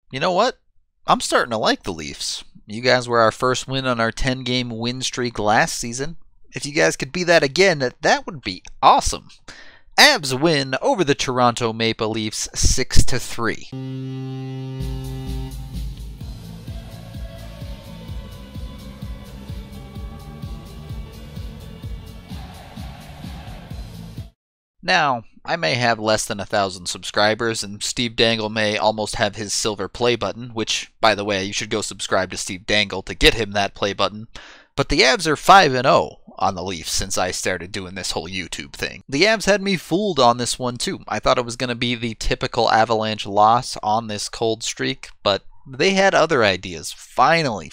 You know what? I'm starting to like the Leafs. You guys were our first win on our 10-game win streak last season. If you guys could be that again, that would be awesome. Avs win over the Toronto Maple Leafs 6-3. Now, I may have less than 1,000 subscribers, and Steve Dangle may almost have his silver play button, which, by the way, you should go subscribe to Steve Dangle to get him that play button. But the Avs are 5-0 on the Leafs since I started doing this whole YouTube thing. The Avs had me fooled on this one too. I thought it was going to be the typical Avalanche loss on this cold streak, but they had other ideas. Finally,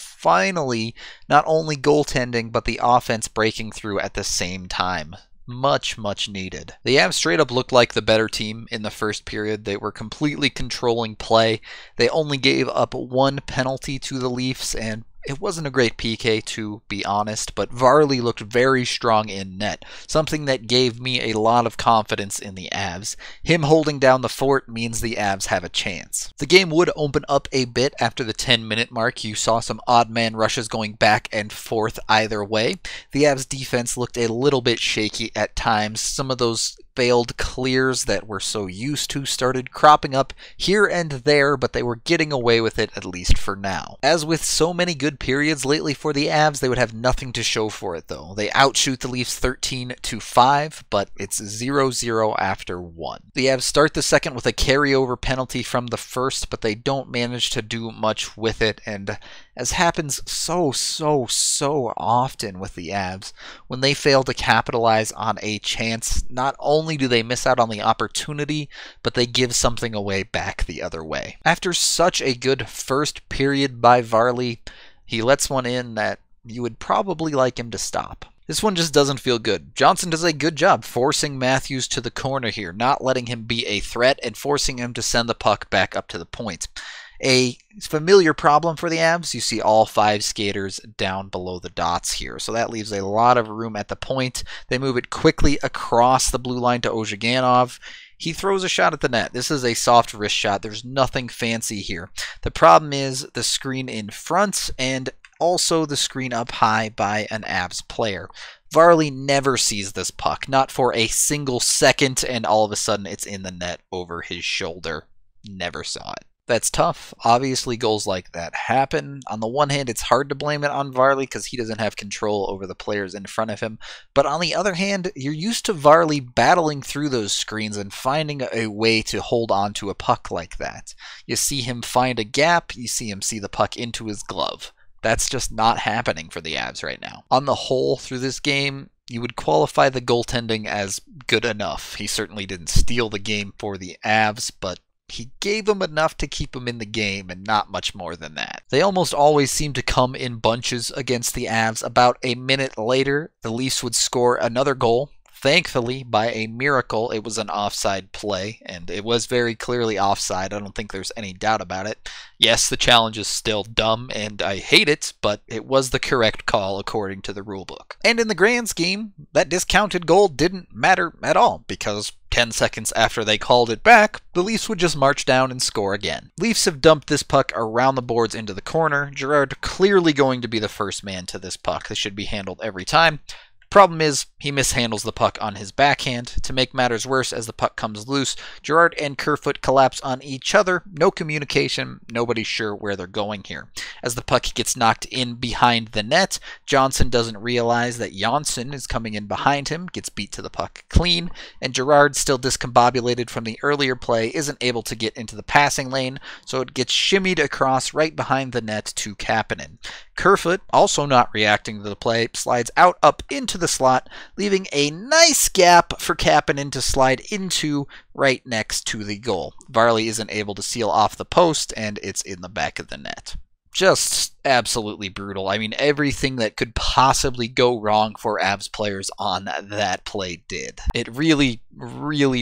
not only goaltending, but the offense breaking through at the same time. Much needed. The Avs straight up looked like the better team in the first period. They were completely controlling play. They only gave up one penalty to the Leafs, and it wasn't a great PK, to be honest, but Varley looked very strong in net, something that gave me a lot of confidence in the Avs. Him holding down the fort means the Avs have a chance. The game would open up a bit after the 10-minute mark. You saw some odd man rushes going back and forth either way. The Avs defense looked a little bit shaky at times. Some of those failed clears that we're so used to started cropping up here and there, but they were getting away with it, at least for now. As with so many good periods lately for the Avs, they would have nothing to show for it though. They outshoot the Leafs 13-5, but it's 0-0 after 1. The Avs start the second with a carryover penalty from the first, but they don't manage to do much with it, and as happens so often with the Avs, when they fail to capitalize on a chance, not only do they miss out on the opportunity, but they give something away back the other way. After such a good first period by Varley, he lets one in that you would probably like him to stop. This one just doesn't feel good. Johnson does a good job forcing Matthews to the corner here, not letting him be a threat and forcing him to send the puck back up to the point. A familiar problem for the Avs. You see all 5 skaters down below the dots here, so that leaves a lot of room at the point. They move it quickly across the blue line to Ozhiganov. He throws a shot at the net. This is a soft wrist shot. There's nothing fancy here. The problem is the screen in front and also the screen up high by an Avs player. Varley never sees this puck, not for a single second, and all of a sudden it's in the net over his shoulder. Never saw it. That's tough. Obviously, goals like that happen. On the one hand, it's hard to blame it on Varley because he doesn't have control over the players in front of him. But on the other hand, you're used to Varley battling through those screens and finding a way to hold on to a puck like that. You see him find a gap, you see him see the puck into his glove. That's just not happening for the Avs right now. On the whole, through this game, you would qualify the goaltending as good enough. He certainly didn't steal the game for the Avs, but he gave them enough to keep them in the game and not much more than that. They almost always seem to come in bunches against the Avs. About a minute later, the Leafs would score another goal. Thankfully, by a miracle, it was an offside play, and it was very clearly offside. I don't think there's any doubt about it. Yes, the challenge is still dumb, and I hate it, but it was the correct call according to the rulebook. And in the grand scheme, that discounted goal didn't matter at all, because 10 seconds after they called it back, the Leafs would just march down and score again. Leafs have dumped this puck around the boards into the corner. Girard clearly going to be the first man to this puck. This should be handled every time. Problem is, he mishandles the puck on his backhand. To make matters worse, as the puck comes loose, Girard and Kerfoot collapse on each other. No communication, nobody's sure where they're going here. As the puck gets knocked in behind the net, Johnson doesn't realize that Janssen is coming in behind him, gets beat to the puck clean, and Girard, still discombobulated from the earlier play, isn't able to get into the passing lane, so it gets shimmied across right behind the net to Kapanen. Kerfoot, also not reacting to the play, slides out up into the slot, leaving a nice gap for Kapanen to slide into right next to the goal. Varley isn't able to seal off the post, and it's in the back of the net. just absolutely brutal. I mean, everything that could possibly go wrong for Avs players on that play did. It really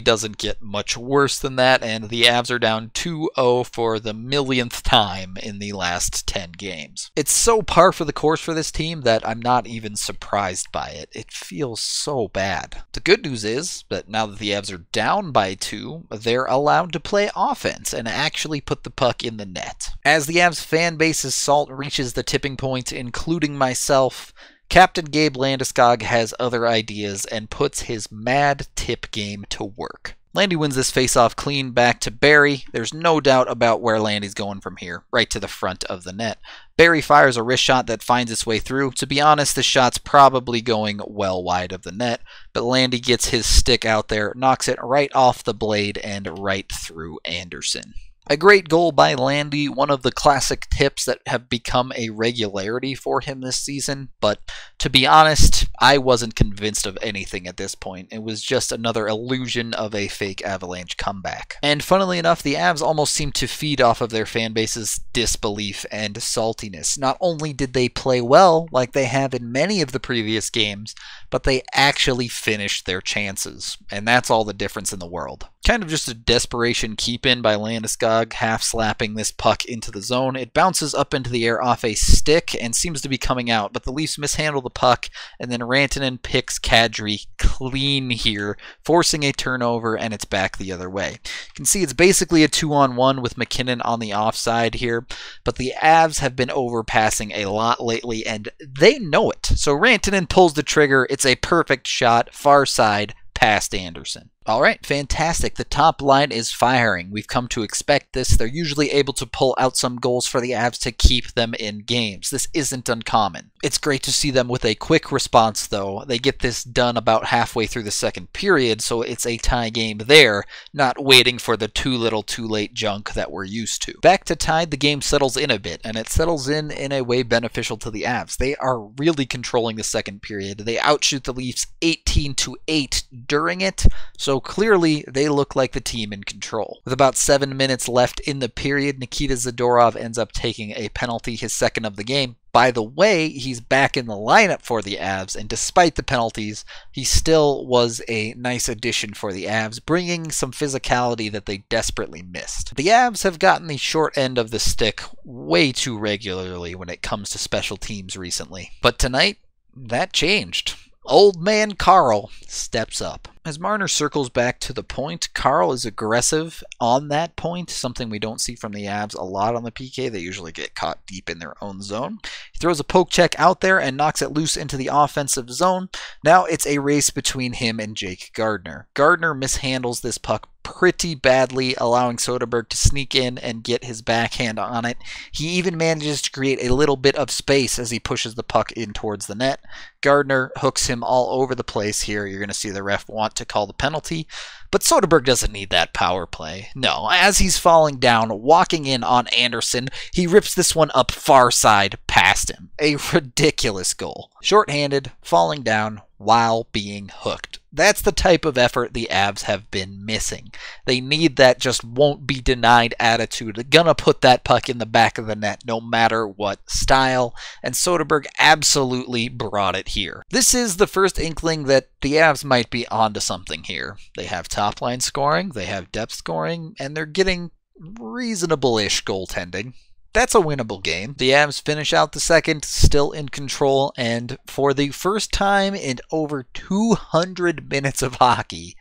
doesn't get much worse than that, and the Avs are down 2-0 for the millionth time in the last 10 games. It's so par for the course for this team that I'm not even surprised by it. It feels so bad. The good news is that now that the Avs are down by 2, they're allowed to play offense and actually put the puck in the net. As the Avs fan base's salt reaches the tipping point, including myself, Captain Gabe Landeskog has other ideas and puts his mad tip game to work. Landy wins this faceoff clean back to Barry. There's no doubt about where Landy's going from here, right to the front of the net. Barry fires a wrist shot that finds its way through. To be honest, the shot's probably going well wide of the net, but Landy gets his stick out there, knocks it right off the blade and right through Anderson. A great goal by Landy, one of the classic tips that have become a regularity for him this season, but to be honest, I wasn't convinced of anything at this point. It was just another illusion of a fake Avalanche comeback. And funnily enough, the Avs almost seem to feed off of their fan base's disbelief and saltiness. Not only did they play well, like they have in many of the previous games, but they actually finished their chances, and that's all the difference in the world. Kind of just a desperation keep-in by Landeskog, half-slapping this puck into the zone. It bounces up into the air off a stick and seems to be coming out, but the Leafs mishandle the puck, and then Rantanen picks Kadri clean here, forcing a turnover, and it's back the other way. You can see it's basically a 2-on-1 with McKinnon on the offside here, but the Avs have been overpassing a lot lately, and they know it. So Rantanen pulls the trigger. It's a perfect shot, far side, past Anderson. All right, fantastic. The top line is firing. We've come to expect this. They're usually able to pull out some goals for the Avs to keep them in games. This isn't uncommon. It's great to see them with a quick response, though. They get this done about halfway through the second period, so it's a tie game there, not waiting for the too little too late junk that we're used to. Back to tied, the game settles in a bit, and it settles in a way beneficial to the Avs. They are really controlling the second period. They outshoot the Leafs 18-8 during it, so clearly they look like the team in control. With about 7 minutes left in the period, Nikita Zadorov ends up taking a penalty, his second of the game. By the way, he's back in the lineup for the Avs, and despite the penalties, he still was a nice addition for the Avs, bringing some physicality that they desperately missed. The Avs have gotten the short end of the stick way too regularly when it comes to special teams recently. But tonight, that changed. Old man Carl steps up. As Marner circles back to the point, Carl is aggressive on that point, something we don't see from the Avs a lot on the PK. They usually get caught deep in their own zone. He throws a poke check out there and knocks it loose into the offensive zone. Now it's a race between him and Jake Gardiner. Gardiner mishandles this puck pretty badly, allowing Soderberg to sneak in and get his backhand on it. He even manages to create a little bit of space as he pushes the puck in towards the net. Gardiner hooks him all over the place here. You're going to see the ref want to call the penalty, but Soderberg doesn't need that power play. No, as he's falling down, walking in on Anderson, he rips this one up far side past him. A ridiculous goal. Short-handed, falling down while being hooked. That's the type of effort the Avs have been missing. They need that just won't be denied attitude. They're gonna put that puck in the back of the net no matter what style, and Soderberg absolutely brought it here. This is the first inkling that the Avs might be onto something here. They have top line scoring, they have depth scoring, and they're getting reasonable-ish goaltending. That's a winnable game. The Avs finish out the second, still in control, and for the first time in over 200 minutes of hockey,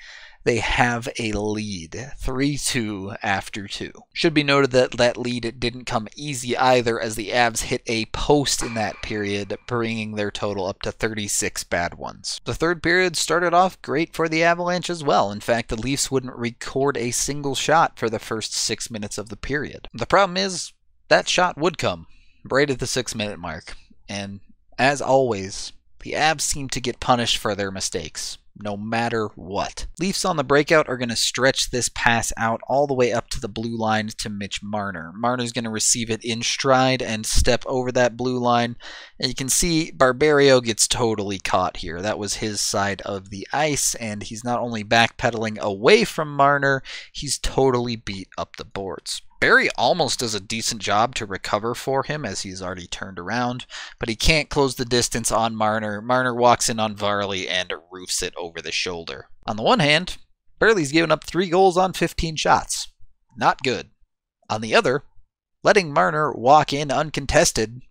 they have a lead, 3-2 after 2. Should be noted that that lead didn't come easy either, as the Avs hit a post in that period, bringing their total up to 36 bad ones. The third period started off great for the Avalanche as well. In fact, the Leafs wouldn't record a single shot for the first 6 minutes of the period. The problem is, that shot would come right at the 6-minute mark, and as always, the Avs seem to get punished for their mistakes, no matter what. Leafs on the breakout are going to stretch this pass out all the way up to the blue line to Mitch Marner. Marner's going to receive it in stride and step over that blue line, and you can see Barberio gets totally caught here. That was his side of the ice, and he's not only backpedaling away from Marner, he's totally beat up the boards. Barry almost does a decent job to recover for him as he's already turned around, but he can't close the distance on Marner. Marner walks in on Varley and roofs it over the shoulder. On the one hand, Barley's given up 3 goals on 15 shots. Not good. On the other, letting Marner walk in uncontested,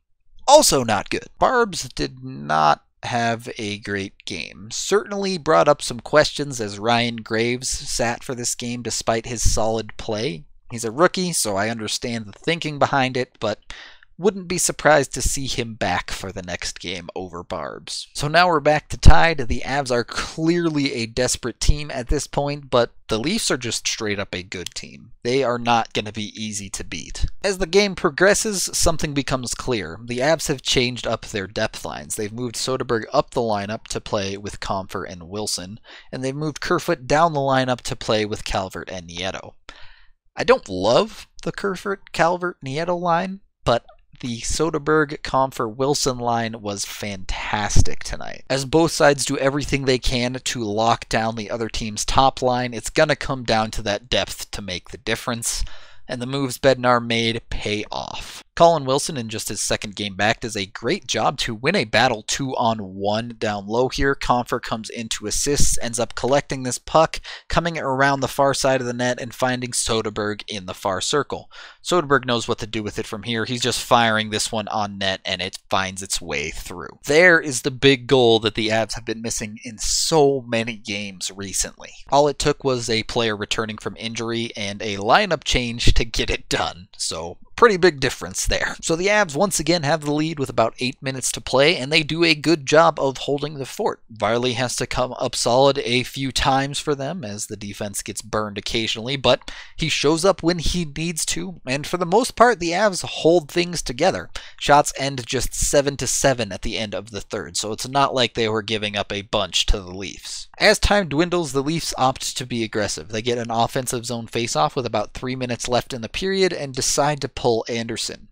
also not good. Barbs did not have a great game. Certainly brought up some questions as Ryan Graves sat for this game despite his solid play. He's a rookie, so I understand the thinking behind it, but wouldn't be surprised to see him back for the next game over Barbs. So now we're back to tied. The Avs are clearly a desperate team at this point, but the Leafs are just straight up a good team. They are not going to be easy to beat. As the game progresses, something becomes clear. The Avs have changed up their depth lines. They've moved Soderberg up the lineup to play with Comfer and Wilson, and they've moved Kerfoot down the lineup to play with Calvert and Nieto. I don't love the Kerfoot, Calvert, Nieto line, but the Soderberg, Comfer, Wilson line was fantastic tonight. As both sides do everything they can to lock down the other team's top line, it's going to come down to that depth to make the difference, and the moves Bednar made pay off. Colin Wilson, in just his second game back, does a great job to win a battle 2-on-1 down low here. Comfer comes in to assist, ends up collecting this puck, coming around the far side of the net and finding Soderberg in the far circle. Soderberg knows what to do with it from here. He's just firing this one on net and it finds its way through. There is the big goal that the Avs have been missing in so many games recently. All it took was a player returning from injury and a lineup change to get it done. So pretty big difference there. So the Avs once again have the lead with about 8 minutes to play, and they do a good job of holding the fort. Varley has to come up solid a few times for them as the defense gets burned occasionally, but he shows up when he needs to, and for the most part the Avs hold things together. Shots end just 7-7 at the end of the third, so it's not like they were giving up a bunch to the Leafs. As time dwindles, the Leafs opt to be aggressive. They get an offensive zone faceoff with about 3 minutes left in the period and decide to pull Anderson.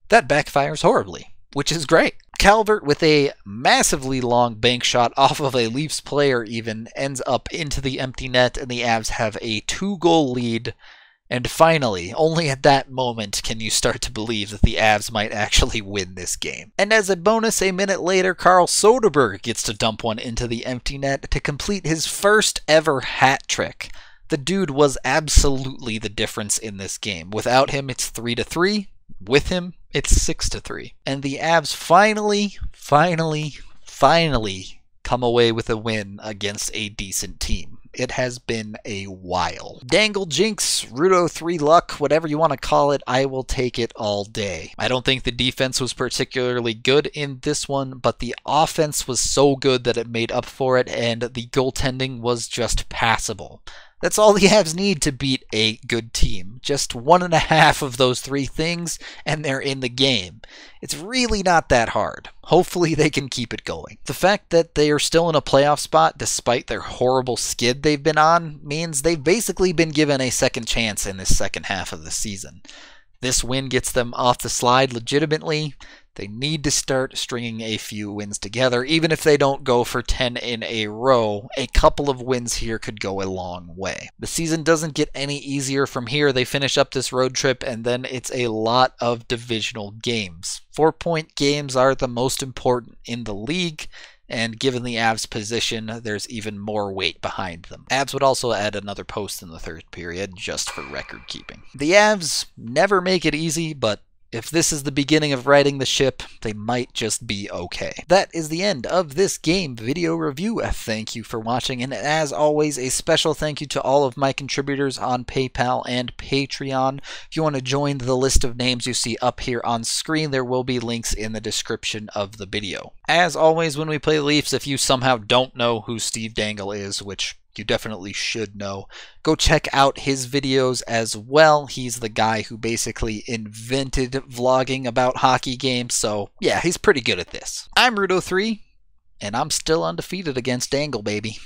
That backfires horribly, which is great. Calvert, with a massively long bank shot off of a Leafs player even, ends up into the empty net, and the Avs have a 2-goal lead. And finally, only at that moment can you start to believe that the Avs might actually win this game. And as a bonus, a minute later, Carl Soderberg gets to dump one into the empty net to complete his first ever hat trick. The dude was absolutely the difference in this game. Without him, it's 3-3. With him, it's 6-3. And the Avs finally come away with a win against a decent team. It has been a while. Dangle jinx, Rudo 3 luck, whatever you want to call it, I will take it all day. I don't think the defense was particularly good in this one, but the offense was so good that it made up for it, and the goaltending was just passable. That's all the Avs need to beat a good team. Just 1.5 of those 3 things, and they're in the game. It's really not that hard. Hopefully they can keep it going. The fact that they are still in a playoff spot despite their horrible skid they've been on means they've basically been given a second chance in this second half of the season. This win gets them off the slide legitimately. They need to start stringing a few wins together. Even if they don't go for 10 in a row, a couple of wins here could go a long way. The season doesn't get any easier from here. They finish up this road trip, and then it's a lot of divisional games. 4-point games are the most important in the league, and given the Avs' position, there's even more weight behind them. Avs would also add another post in the third period, just for record keeping. The Avs never make it easy, but if this is the beginning of righting the ship, they might just be okay. That is the end of this game video review. Thank you for watching, and as always, a special thank you to all of my contributors on PayPal and Patreon. If you want to join the list of names you see up here on screen, there will be links in the description of the video. As always, when we play Leafs, if you somehow don't know who Steve Dangle is, which you definitely should know, go check out his videos as well. He's the guy who basically invented vlogging about hockey games, so yeah, he's pretty good at this. I'm Rudo3, and I'm still undefeated against Dangle, baby.